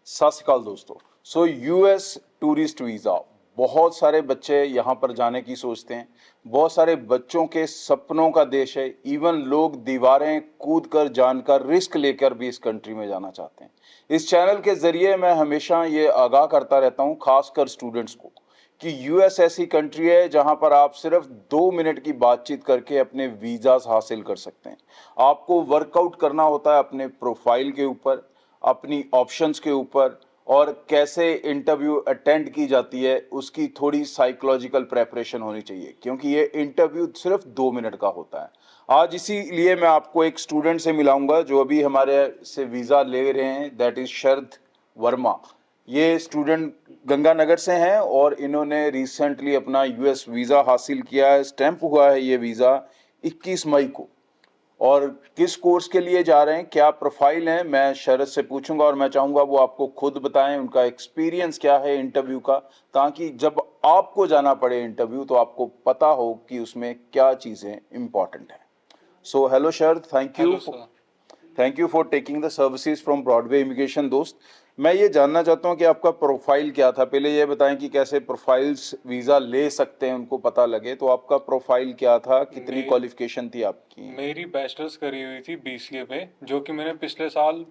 सत श्री अकाल दोस्तों। यूएस टूरिस्ट वीज़ा, बहुत सारे बच्चे यहाँ पर जाने की सोचते हैं। बहुत सारे बच्चों के सपनों का देश है। इवन लोग दीवारें कूद कर जानकर रिस्क लेकर भी इस कंट्री में जाना चाहते हैं। इस चैनल के ज़रिए मैं हमेशा ये आगाह करता रहता हूँ, खासकर स्टूडेंट्स को, कि यूएस ऐसी कंट्री है जहाँ पर आप सिर्फ 2 मिनट की बातचीत करके अपने वीज़ाज हासिल कर सकते हैं। आपको वर्कआउट करना होता है अपने प्रोफाइल के ऊपर, अपनी ऑप्शंस के ऊपर, और कैसे इंटरव्यू अटेंड की जाती है उसकी थोड़ी साइकोलॉजिकल प्रेपरेशन होनी चाहिए, क्योंकि ये इंटरव्यू सिर्फ 2 मिनट का होता है। आज इसीलिए मैं आपको एक स्टूडेंट से मिलाऊंगा जो अभी हमारे से वीज़ा ले रहे हैं, दैट इज शरद वर्मा। ये स्टूडेंट गंगानगर से हैं और इन्होंने रिसेंटली अपना यूएस वीज़ा हासिल किया है। स्टैंप हुआ है ये वीज़ा 21 मई को। और किस कोर्स के लिए जा रहे हैं, क्या प्रोफाइल है, मैं शरद से पूछूंगा और मैं चाहूंगा वो आपको खुद बताएं उनका एक्सपीरियंस क्या है इंटरव्यू का, ताकि जब आपको जाना पड़े इंटरव्यू तो आपको पता हो कि उसमें क्या चीज़ें इंपॉर्टेंट हैं। So hello Sharad, thank you for taking the services from Broadway immigration. दोस्त, मैं ये जानना चाहता हूँ कि आपका प्रोफाइल क्या था। पहले ये बताएं कि कैसे प्रोफाइल्स वीज़ा ले सकते हैं, उनको पता लगे। तो आपका प्रोफाइल क्या था, कितनी क्वालिफिकेशन थी आपकी? मेरी बैचलर्स करी हुई थी बीसीए में, जो कि मैंने पिछले साल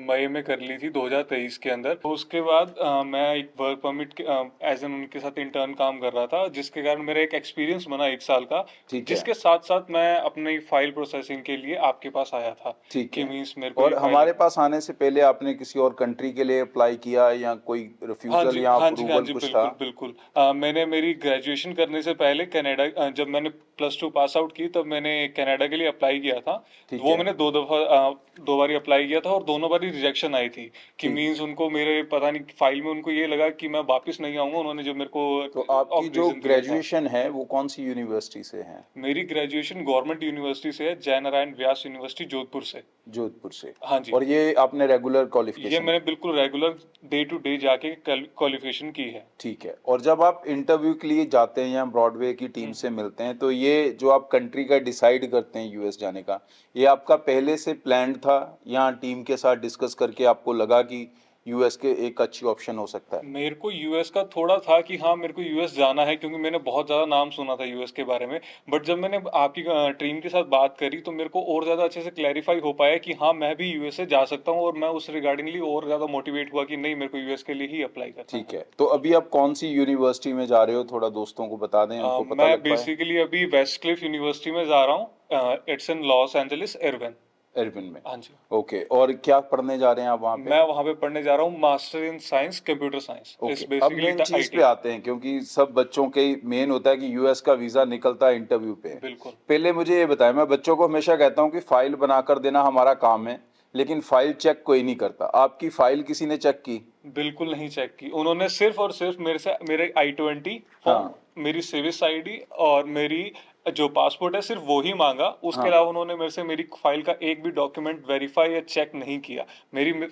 मई में कर ली थी 2023 के अंदर। तो उसके बाद मैं एक वर्क परमिट एज एन उनके साथ इंटर्न काम कर रहा था, जिसके कारण मेरा एक एक्सपीरियंस बना 1 साल का। जिसके साथ साथ मैं अपनी फाइल प्रोसेसिंग के लिए आपके पास आया था। ठीक है। मींस मेरे को और हमारे पास आने से पहले आपने किसी और कंट्री के लिए अप्लाई किया या कोई रिफ्यूजल या अप्रूवल कुछ था? बिल्कुल बिल्कुल। मैंने मेरी ग्रेजुएशन करने से पहले कनाडा, जब मैंने +2 पास आउट की तब मैंने कनाडा के लिए अप्लाई किया था। वो मैंने 2 बारी अप्लाई किया था और दोनों बारी रिजेक्शन आई थी। कि मींस उनको मेरे पता नहीं फाइल में उनको ये लगा कि मैं वापस नहीं आऊंगा। उन्होंने जो मेरे को तो आपकी जो ग्रेजुएशन है वो कौन सी यूनिवर्सिटी से है? मेरी ग्रेजुएशन गवर्नमेंट यूनिवर्सिटी से है, जय नारायण व्यास यूनिवर्सिटी जोधपुर से। जोधपुर से। हाँ जी। और ये आपने रेगुलर ये क्वालिफिकेशन? मैंने बिल्कुल रेगुलर डे टू डे जाके क्वालिफिकेशन की है। ठीक है। और जब आप इंटरव्यू के लिए जाते हैं या ब्रॉडवे की टीम से मिलते हैं, तो ये जो आप कंट्री का डिसाइड करते हैं यूएस जाने का, ये आपका पहले से प्लान्ड था या टीम के साथ डिस्कस करके आपको लगा कि यूएस के एक अच्छी ऑप्शन हो सकता है? मेरे को यूएस का थोड़ा था कि हाँ मेरे को यूएस जाना है, क्योंकि मैंने बहुत ज़्यादा नाम सुना था यूएस के बारे में। बट जब मैंने आपकी टीम के साथ बात करी तो मेरे को और ज़्यादा अच्छे से क्लैरिफाई हो पाया कि हाँ मैं भी यूएस से जा सकता हूँ, और मैं उस रिगार्डिंगली और ज़्यादा मोटिवेट हुआ कि नहीं, मेरे को यूएस के लिए ही अप्लाई करना है। ठीक है। तो अभी आप कौन सी यूनिवर्सिटी में जा रहे हो, थोड़ा दोस्तों को बता दें, उनको पता मैं लग पाए। बेसिकली अभी वेस्ट क्लिफ यूनिवर्सिटी में जा रहा हूँ। It's in Los Angeles Irvine. Irvine में? हाँ जी। ओके। और क्या पढ़ने जा रहे हैं आप वहाँ पे? मैं वहाँ पे पढ़ने जा रहा हूँ master in science computer science. Okay. अब बेसिकली मेन द चीज पे आईटी। आते हैं, क्योंकि सब बच्चों के मेन होता है कि यूएस का वीजा निकलता है इंटरव्यू पे। बिल्कुल। पहले मुझे ये बताएं, मैं बच्चों को हमेशा कहता हूँ कि फाइल बनाकर देना हमारा काम है, लेकिन फाइल चेक कोई नहीं करता। आपकी फाइल किसी ने चेक की? बिल्कुल नहीं चेक की। उन्होंने सिर्फ और सिर्फ मेरे से मेरे I-20 फॉर्म, हाँ। मेरी सर्विस आईडी और मेरी जो पासपोर्ट है सिर्फ वो ही मांगा। उसके हाँ। अलावा उन्होंने मेरे से मेरी फाइल का एक भी डॉक्यूमेंट वेरीफाई या चेक नहीं किया।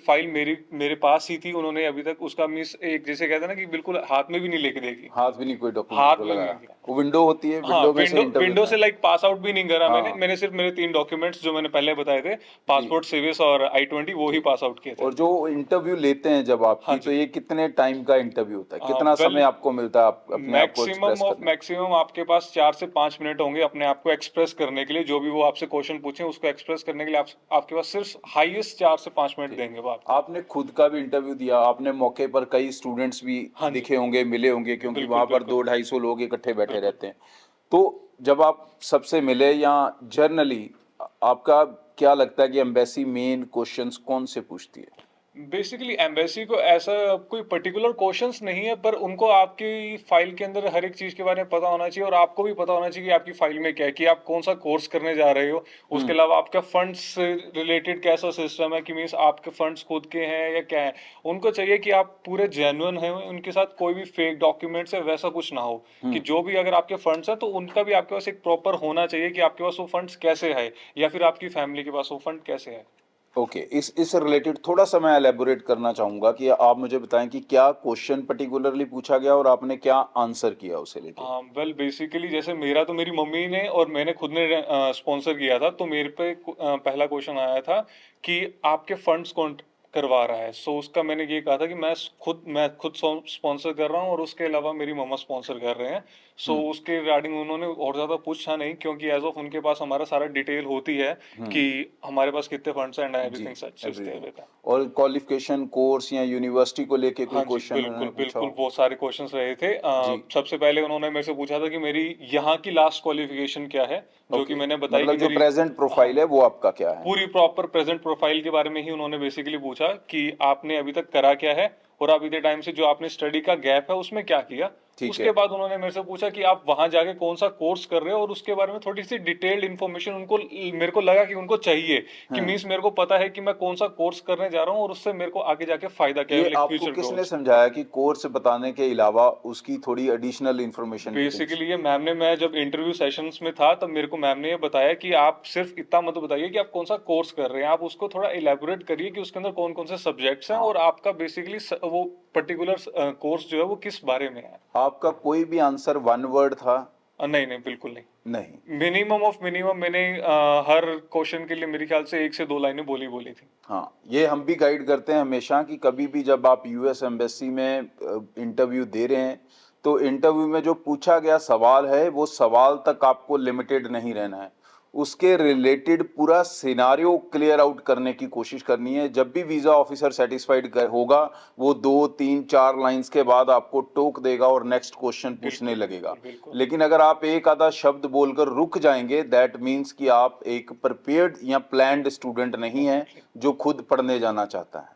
फाइल मेरे पास ही थी। उन्होंने अभी तक उसका मिस एक जैसे कहते हैं ना कि बिल्कुल हाथ में भी नहीं लेके देखी। हाथ भी नहीं कोई डॉक्यूमेंट हाथ को में लगाया? नहीं किया। वो विंडो होती है, हाँ, विंडो में से इंटरव्यू विंडो देना से है। लाइक पास आउट भी नहीं करा हाँ। मैंने सिर्फ मेरे 3 डॉक्यूमेंट्स जो मैंने पहले बताए थे, जी। पासपोर्ट, सर्विस और I-20, वो ही पास आउट किए थे। और जो इंटरव्यू लेते हैं जब आपकी, हाँ तो जी। ये कितने टाइम का इंटरव्यू होता है, कितना समय वेल, आपको मिलता है अपने आप को एक्सप्रेस करने में? मैक्सिमम आपके पास 4 से 5 मिनट होंगे अपने आप को एक्सप्रेस करने के लिए। जो भी वो आपसे क्वेश्चन पूछे उसको एक्सप्रेस करने के लिए आपके पास सिर्फ हाईएस्ट 4 से 5 मिनट देंगे वो आपको। आपने खुद का भी इंटरव्यू दिया, आपने मौके पर कई स्टूडेंट्स भी हाँ जी। दिखे होंगे, मिले होंगे, क्योंकि बिल्कुल वहां पर बिल्कुल 200-250 लोग इकट्ठे बैठे बिल्कुल। रहते हैं। तो जब आप सबसे मिले या जर्नली, आपका क्या लगता है कि एम्बेसी मेन क्वेश्चंस कौन से पूछती है? बेसिकली एम्बेसी को ऐसा कोई पर्टिकुलर क्वेश्चंस नहीं है, पर उनको आपकी फाइल के अंदर हर एक चीज के बारे में पता होना चाहिए, और आपको भी पता होना चाहिए कि आपकी फाइल में क्या है, कि आप कौन सा कोर्स करने जा रहे हो। उसके अलावा आपका फंड्स से रिलेटेड कैसा सिस्टम है, कि मीन्स आपके फंड्स खुद के हैं या क्या है। उनको चाहिए कि आप पूरे जेन्युइन हैं, उनके साथ कोई भी फेक डॉक्यूमेंट्स है वैसा कुछ ना हो। कि जो भी अगर आपके फंड्स है तो उनका भी आपके पास एक प्रॉपर होना चाहिए कि आपके पास वो फंड्स कैसे है, या फिर आपकी फैमिली के पास वो फंड कैसे है। ओके। इस रिलेटेड थोड़ा सा मैं एलेबोरेट करना चाहूंगा कि आप मुझे बताएं कि क्या क्वेश्चन पर्टिकुलरली पूछा गया और आपने क्या आंसर किया उसे लेके। वेल बेसिकली जैसे मेरा तो मेरी मम्मी ने और मैंने खुद ने स्पॉन्सर किया था, तो मेरे पे पहला क्वेश्चन आया था कि आपके फंड्स करवा रहा है। सो उसका मैंने ये कहा था कि मैं खुद स्पॉन्सर कर रहा हूँ और उसके अलावा मेरी मम्मा स्पॉन्सर कर रहे हैं। सो उसके रिगार्डिंग उन्होंने और ज़्यादा पूछा नहीं, क्योंकि एज ऑफ उनके पास हमारा सारा डिटेल होती है कि हमारे पास कितने फंड्स एंड जी, everything such is everything. There. और क्वालिफिकेशन कोर्स या यूनिवर्सिटी को लेके कोई हाँ जी, क्वेश्चन बिल्कुल, उन्होंने पूछा बिल्कुल, हो? वो सारे क्वेश्चंस रहे थे। जी, सबसे पहले उन्होंने मेरे से पूछा था कि मेरी यहाँ की लास्ट क्वालिफिकेशन क्या है, जो कि ओके। मैंने बताई मतलब कि जो मेरी, प्रेजेंट हाँ, प्रोफाइल है वो आपका क्या है? पूरी प्रॉपर प्रेजेंट प्रोफाइल के बारे में ही उन्होंने बेसिकली पूछा कि आपने अभी तक करा क्या है और अभी के टाइम से जो आपने स्टडी का गैप है उसमें क्या किया। ठीक उसके है। बाद उन्होंने मेरे से पूछा कि आप वहां जाके कौन सा कोर्स कर रहे हो, और उसके बारे में थोड़ी सी डिटेल्ड इन्फॉर्मेशन उनको, मेरे को लगा कि उनको चाहिए कि हाँ। मीन्स मेरे को पता है कि मैं कौन सा कोर्स करने जा रहा हूँ और उससे मेरे को आगे जाके फायदा क्या है, ये लाइक आपको फ्यूचर किसने गोल्स। समझाया कि कोर्स बताने के अलावा उसकी थोड़ी एडिशनल इंफॉर्मेशन भी देनी बेसिकली ये मैम ने, मैं जब इंटरव्यू सेशंस में था तब मेरे को मैम ने ये बताया कि आप सिर्फ इतना मत बताइए कि आप कौन सा कोर्स कर रहे हैं, आप उसको थोड़ा इलेबोरेट करिए कि उसके अंदर कौन कौन से सब्जेक्ट्स हैं हाँ। और आपका बेसिकली वो पर्टिकुलर कोर्स जो है वो किस बारे में है। आपका कोई भी आंसर वन वर्ड था? नहीं नहीं, बिल्कुल नहीं। नहीं। मिनिमम ऑफ मिनिमम मैंने हर क्वेश्चन के लिए मेरे ख्याल से 1 से 2 लाइनें बोली थी। हाँ, ये हम भी गाइड करते हैं हमेशा कि कभी भी जब आप यूएस एम्बेसी में इंटरव्यू दे रहे हैं तो इंटरव्यू में जो पूछा गया सवाल है वो सवाल तक आपको लिमिटेड नहीं रहना है, उसके रिलेटेड पूरा सिनारियो क्लियर आउट करने की कोशिश करनी है। जब भी वीज़ा ऑफिसर सेटिस्फाइड होगा वो 2 3 4 लाइंस के बाद आपको टोक देगा और नेक्स्ट क्वेश्चन पूछने बिल्कुल लगेगा। बिल्कुल बिल्कुल। लेकिन अगर आप एक आधा शब्द बोलकर रुक जाएंगे दैट मीन्स कि आप एक प्रिपेयर्ड या प्लान्ड स्टूडेंट नहीं है डेफिनेटली। जो खुद पढ़ने जाना चाहता है।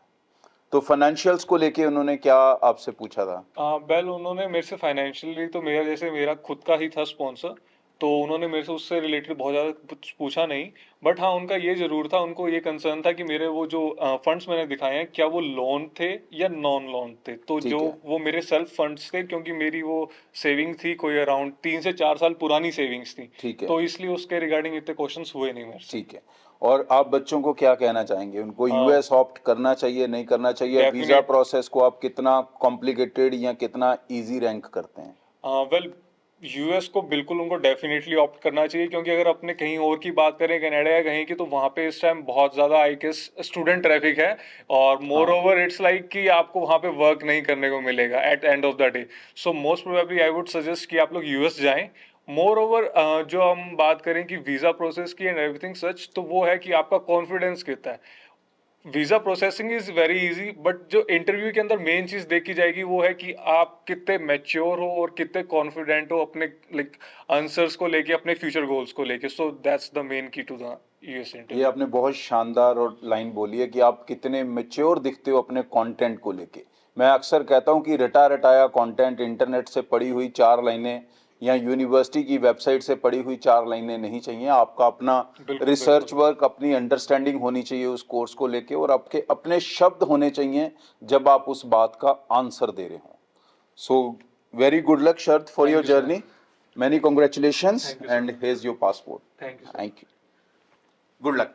तो फाइनेंशियल्स को लेके उन्होंने क्या आपसे पूछा था? वेल उन्होंने मेरे से फाइनेंशियली तो मेरा, जैसे मेरा खुद का ही था स्पॉन्सर, तो उन्होंने मेरे से उससे रिलेटेड बहुत ज़्यादा कुछ पूछा नहीं। बट हाँ, उनका ये ज़रूर था, उनको ये कंसर्न था कि मेरे वो जो फंड्स मैंने दिखाए हैं क्या वो लोन थे या नॉन लोन थे। तो जो ठीक है। वो मेरे सेल्फ फंड्स थे, क्योंकि मेरी वो सेविंग थी कोई अराउंड 3 से 4 साल पुरानी सेविंग्स थी, ठीक है। तो इसलिए उसके रिगार्डिंग इतने क्वेश्चंस हुए नहीं मेरे से। ठीक है। और आप बच्चों को क्या कहना चाहेंगे? उनको यूएस ऑप्ट करना चाहिए, नहीं करना चाहिए? वीज़ा डेफिनेट प्रोसेस को आप कितना कॉम्प्लिकेटेड या कितना इजी रैंक करते हैं? वेल, यूएस को बिल्कुल उनको डेफिनेटली ऑप्ट करना चाहिए, क्योंकि अगर अपने कहीं और की बात करें, कनाडा या कहीं की, तो वहाँ पे इस टाइम बहुत ज़्यादा आई गेस स्टूडेंट ट्रैफिक है, और मोर हाँ। ओवर इट्स लाइक कि आपको वहाँ पे वर्क नहीं करने को मिलेगा at end of the day. So most probably I would suggest कि आप लोग यूएस जाएं। मोर ओवर जो हम बात करें कि वीज़ा प्रोसेस की एंड एवरीथिंग सच, तो वो है कि आपका कॉन्फिडेंस कितना है। Visa processing is very easy, but जो इंटरव्यू के अंदर मेन चीज देखी जाएगी वो है कि आप कितने मैच्योर हो और कितने कॉन्फिडेंट हो अपने लाइक आंसर्स को लेके, अपने फ्यूचर गोल्स को लेके। सो दैट्स द मेन की टू द यूएस ये इंटरव्यू। आपने बहुत शानदार और लाइन बोली है कि आप कितने मेच्योर दिखते हो अपने कंटेंट को लेके। मैं अक्सर कहता हूँ कि रटा रटाया कंटेंट, इंटरनेट से पढ़ी हुई 4 लाइनें या यूनिवर्सिटी की वेबसाइट से पढ़ी हुई 4 लाइनें नहीं चाहिए। आपका अपना बिल्कुल रिसर्च बिल्कुल। वर्क, अपनी अंडरस्टैंडिंग होनी चाहिए उस कोर्स को लेके, और आपके अपने शब्द होने चाहिए जब आप उस बात का आंसर दे रहे हो। So very good luck Sharad for thank your you sir. Journey. Many congratulations thank you and sir. Hedge your passport. Thank you sir. Thank you. Good luck.